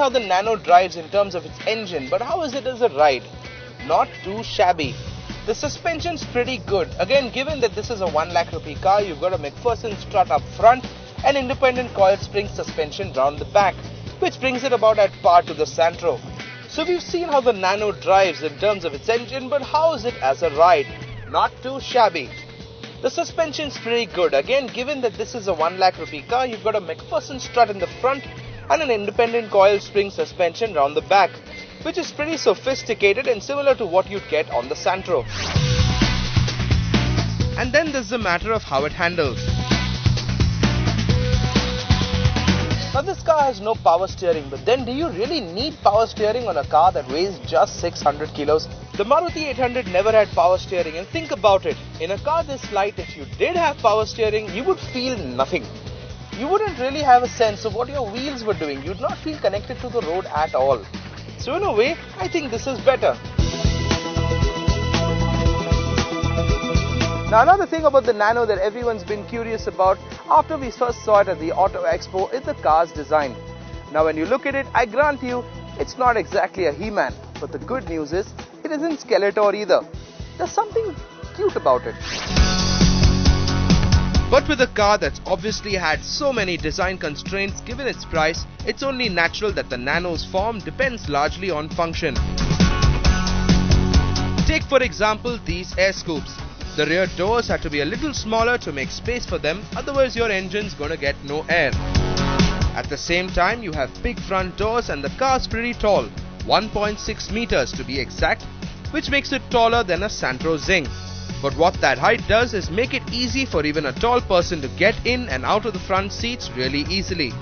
how the Nano drives in terms of its engine, but how is it as a ride? Not too shabby. The suspension's pretty good. Again, given that this is a 1 lakh rupee car, you've got a McPherson strut up front and independent coil spring suspension round the back, which brings it about at par to the Santro. So we've seen how the Nano drives in terms of its engine, but how is it as a ride? Not too shabby. The suspension's pretty good. Again, given that this is a 1 lakh rupee car, you've got a McPherson strut in the front and an independent coil spring suspension round the back, which is pretty sophisticated and similar to what you'd get on the Santro. And then there's the matter of how it handles. Now this car has no power steering, but then do you really need power steering on a car that weighs just 600 kilos? The Maruti 800 never had power steering, and think about it. In a car this light, if you did have power steering, you would feel nothing. You wouldn't really have a sense of what your wheels were doing. You'd not feel connected to the road at all. So in a way, I think this is better. Now another thing about the Nano that everyone's been curious about after we first saw it at the Auto Expo is the car's design. Now when you look at it, I grant you, it's not exactly a He-Man. But the good news is, it isn't Skeletor either. There's something cute about it. But with a car that's obviously had so many design constraints given its price, it's only natural that the Nano's form depends largely on function. Take for example these air scoops. The rear doors have to be a little smaller to make space for them, otherwise your engine's gonna get no air. At the same time, you have big front doors and the car's pretty tall, 1.6 meters to be exact, which makes it taller than a Santro Zing. But what that height does is make it easy for even a tall person to get in and out of the front seats really easily.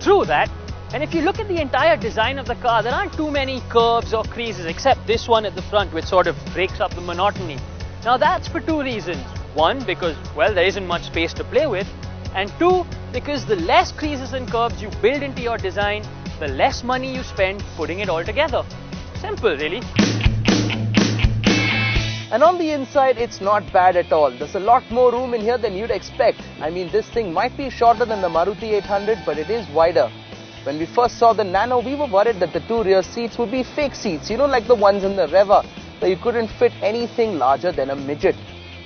True that. And if you look at the entire design of the car, there aren't too many curves or creases except this one at the front, which sort of breaks up the monotony. Now that's for two reasons. One, because, well, there isn't much space to play with. And two, because the less creases and curves you build into your design, the less money you spend putting it all together. Simple, really. And on the inside, it's not bad at all. There's a lot more room in here than you'd expect. I mean, this thing might be shorter than the Maruti 800, but it is wider. When we first saw the Nano, we were worried that the two rear seats would be fake seats, you know, like the ones in the Reva, where you couldn't fit anything larger than a midget.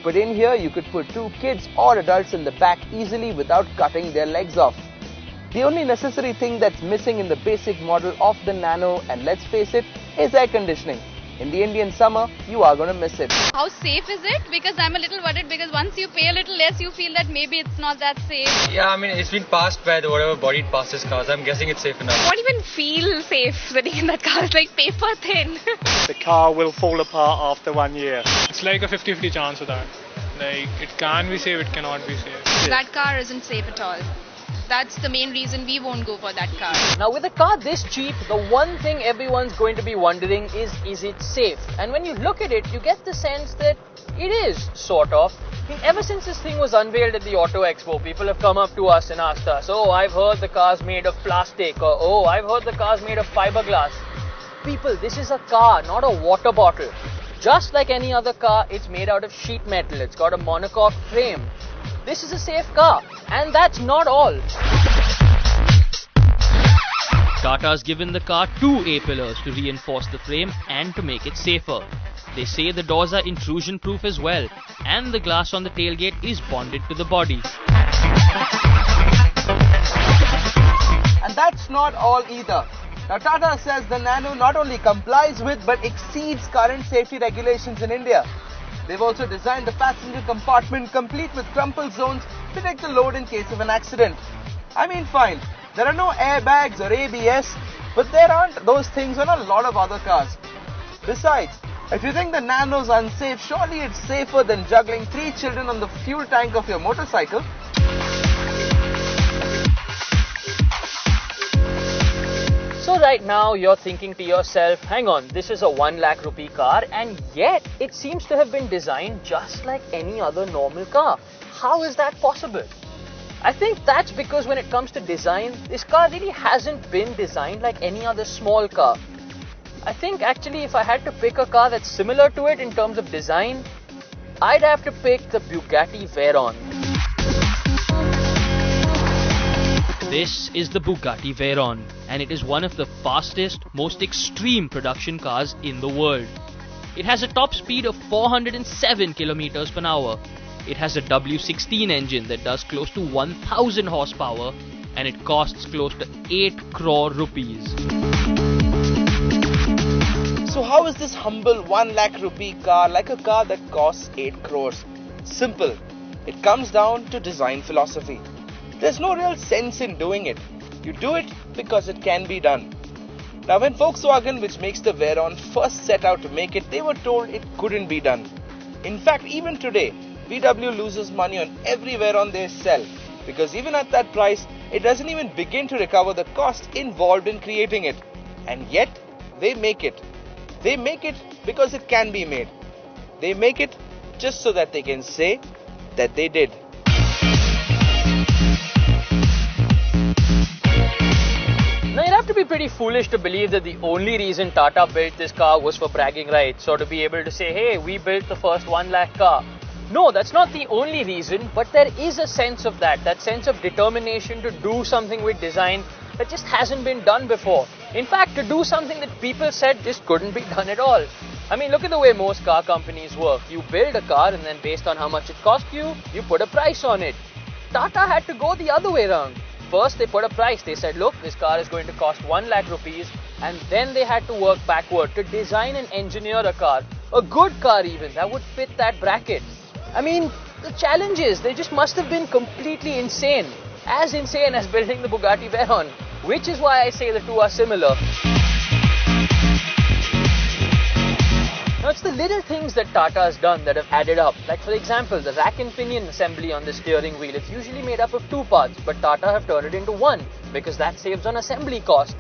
But in here, you could put two kids or adults in the back easily without cutting their legs off. The only necessary thing that's missing in the basic model of the Nano, and let's face it, is air conditioning. In the Indian summer, you are going to miss it. How safe is it? Because I'm a little worried, because once you pay a little less, you feel that maybe it's not that safe. Yeah, I mean, it's been passed by whatever body it passes cars. I'm guessing it's safe enough. I won't even feel safe sitting in that car. It's like paper thin. The car will fall apart after 1 year. It's like a 50-50 chance of that. Like, it can be safe, it cannot be safe. That car isn't safe at all. That's the main reason we won't go for that car. Now with a car this cheap, the one thing everyone's going to be wondering is it safe? And when you look at it, you get the sense that it is, sort of. I mean, ever since this thing was unveiled at the Auto Expo, people have come up to us and asked us, oh, I've heard the car's made of plastic, or oh, I've heard the car's made of fiberglass. People, this is a car, not a water bottle. Just like any other car, it's made out of sheet metal. It's got a monocoque frame. This is a safe car, and that's not all. Tata's given the car two A-pillars to reinforce the frame and to make it safer. They say the doors are intrusion-proof as well, and the glass on the tailgate is bonded to the body. And that's not all either. Now Tata says the Nano not only complies with but exceeds current safety regulations in India. They've also designed the passenger compartment complete with crumple zones to take the load in case of an accident. I mean, fine, there are no airbags or ABS, but there aren't those things on a lot of other cars. Besides, if you think the Nano's unsafe, surely it's safer than juggling 3 children on the fuel tank of your motorcycle. So right now you're thinking to yourself, hang on, this is a 1 lakh rupee car, and yet it seems to have been designed just like any other normal car. How is that possible? I think that's because when it comes to design, this car really hasn't been designed like any other small car. I think actually if I had to pick a car that's similar to it in terms of design, I'd have to pick the Bugatti Veyron. This is the Bugatti Veyron, and it is one of the fastest, most extreme production cars in the world. It has a top speed of 407 kilometers per hour. It has a W16 engine that does close to 1000 horsepower, and it costs close to 8 crore rupees. So how is this humble 1 lakh rupee car like a car that costs 8 crores? Simple. It comes down to design philosophy. There's no real sense in doing it. You do it because it can be done. Now when Volkswagen, which makes the Veyron, first set out to make it, they were told it couldn't be done. In fact, even today, VW loses money on every Veyron they sell, because even at that price, it doesn't even begin to recover the cost involved in creating it. And yet, they make it. They make it because it can be made. They make it just so that they can say that they did. Now you'd have to be pretty foolish to believe that the only reason Tata built this car was for bragging rights, or to be able to say, hey, we built the first 1 lakh car. No, that's not the only reason, but there is a sense of that sense of determination to do something with design that just hasn't been done before. In fact, to do something that people said just couldn't be done at all. I mean, look at the way most car companies work. You build a car and then based on how much it cost you, you put a price on it. Tata had to go the other way around. First, they put a price. They said, look, this car is going to cost 1 lakh rupees. And then they had to work backward to design and engineer a car, a good car even, that would fit that bracket. I mean, the challenges, they just must have been completely insane. As insane as building the Bugatti Veyron, which is why I say the two are similar. Now, it's the little things that Tata has done that have added up. Like, for example, the rack and pinion assembly on the steering wheel. It's usually made up of 2 parts, but Tata have turned it into 1 because that saves on assembly cost.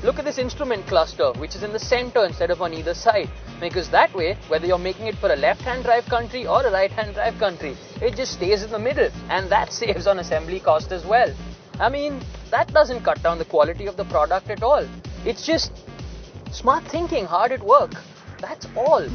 Look at this instrument cluster, which is in the center instead of on either side. Because that way, whether you're making it for a left-hand drive country or a right-hand drive country, it just stays in the middle. And that saves on assembly cost as well. I mean, that doesn't cut down the quality of the product at all. It's just smart thinking hard at work. That's all.